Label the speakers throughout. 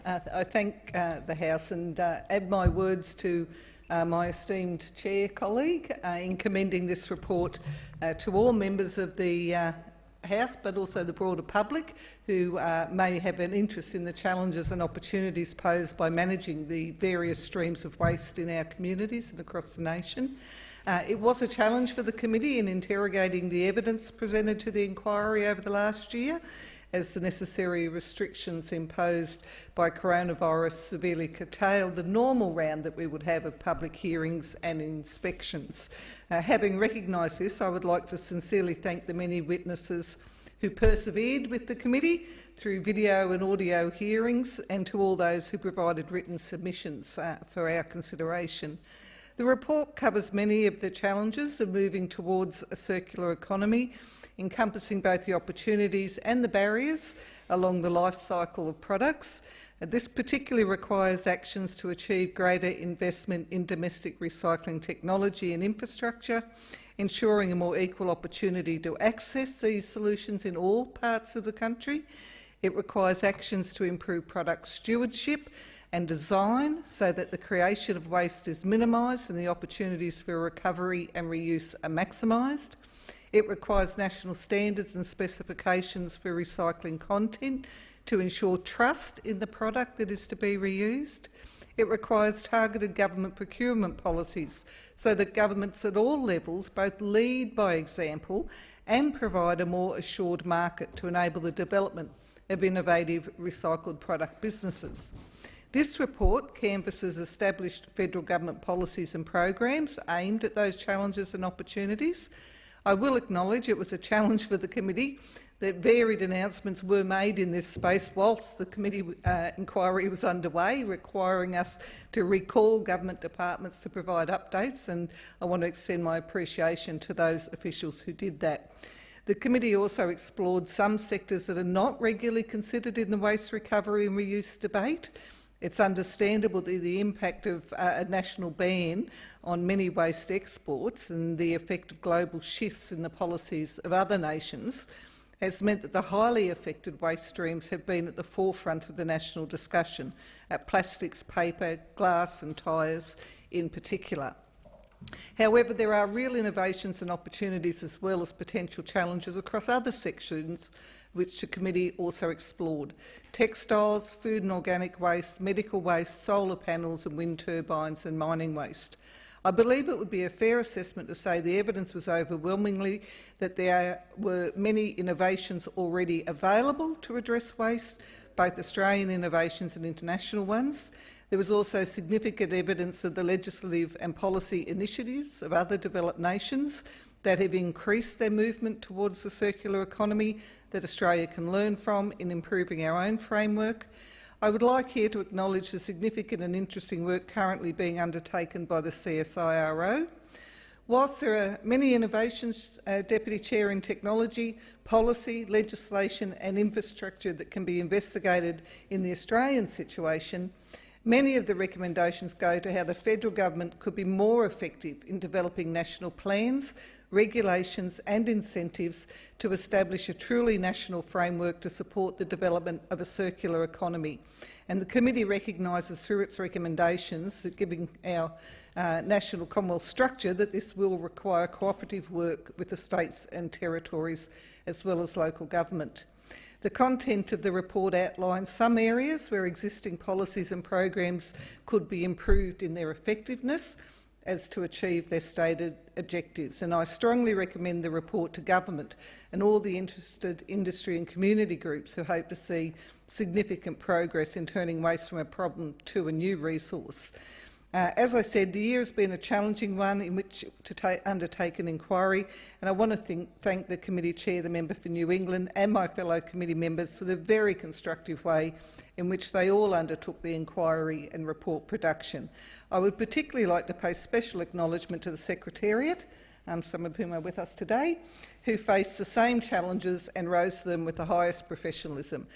Speaker 1: I thank the House and add my words to my esteemed chair colleague in commending this report to all members of the House, but also the broader public who may have an interest in the challenges and opportunities posed by managing the various streams of waste in our communities and across the nation. It was a challenge for the committee in interrogating the evidence presented to the inquiry over the last year, as the necessary restrictions imposed by coronavirus severely curtailed the normal round that we would have of public hearings and inspections. Having recognised this, I would like to sincerely thank the many witnesses who persevered with the committee through video and audio hearings, and to all those who provided written submissions for our consideration. The report covers many of the challenges of moving towards a circular economy, encompassing both the opportunities and the barriers along the life cycle of products. This particularly requires actions to achieve greater investment in domestic recycling technology and infrastructure, ensuring a more equal opportunity to access these solutions in all parts of the country. It requires actions to improve product stewardship and design so that the creation of waste is minimised and the opportunities for recovery and reuse are maximised. It requires national standards and specifications for recycling content to ensure trust in the product that is to be reused. It requires targeted government procurement policies so that governments at all levels both lead by example and provide a more assured market to enable the development of innovative recycled product businesses. This report canvasses established federal government policies and programs aimed at those challenges and opportunities. I will acknowledge it was a challenge for the committee that varied announcements were made in this space whilst the committee inquiry was underway, requiring us to recall government departments to provide updates, and I want to extend my appreciation to those officials who did that. The committee also explored some sectors that are not regularly considered in the waste recovery and reuse debate. It's understandable that the impact of a national ban on many waste exports and the effect of global shifts in the policies of other nations has meant that the highly affected waste streams have been at the forefront of the national discussion, plastics, paper, glass and tyres in particular. However, there are real innovations and opportunities as well as potential challenges across other sections which the committee also explored: textiles, food and organic waste, medical waste, solar panels and wind turbines and mining waste. I believe it would be a fair assessment to say the evidence was overwhelmingly that there were many innovations already available to address waste, both Australian innovations and international ones. There was also significant evidence of the legislative and policy initiatives of other developed nations that have increased their movement towards the circular economy that Australia can learn from in improving our own framework. I would like here to acknowledge the significant and interesting work currently being undertaken by the CSIRO. Whilst there are many innovations, Deputy Chair, in technology, policy, legislation and infrastructure that can be investigated in the Australian situation, many of the recommendations go to how the federal government could be more effective in developing national plans, regulations and incentives to establish a truly national framework to support the development of a circular economy. And the committee recognises through its recommendations that, given our national Commonwealth structure, that this will require cooperative work with the states and territories as well as local government. The content of the report outlines some areas where existing policies and programs could be improved in their effectiveness as to achieve their stated objectives, and I strongly recommend the report to government and all the interested industry and community groups who hope to see significant progress in turning waste from a problem to a new resource. As I said, the year has been a challenging one in which to undertake an inquiry, and I want to thank the committee chair, the member for New England, and my fellow committee members for the very constructive way in which they all undertook the inquiry and report production. I would particularly like to pay special acknowledgement to the Secretariat, some of whom are with us today, who faced the same challenges and rose to them with the highest professionalism.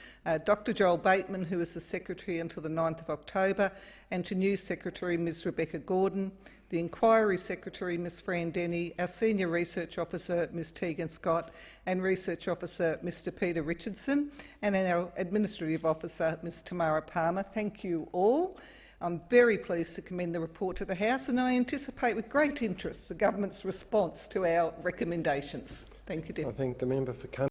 Speaker 1: Dr Joel Bateman, who was the Secretary until the 9th of October, and to new Secretary Ms Rebecca Gordon, the Inquiry Secretary Ms Fran Denny, our Senior Research Officer Ms Tegan Scott, and Research Officer Mr Peter Richardson, and our Administrative Officer Ms Tamara Palmer. Thank you all. I'm very pleased to commend the report to the House, and I anticipate with great interest the Government's response to our recommendations. Thank you, Deputy.
Speaker 2: I thank the member for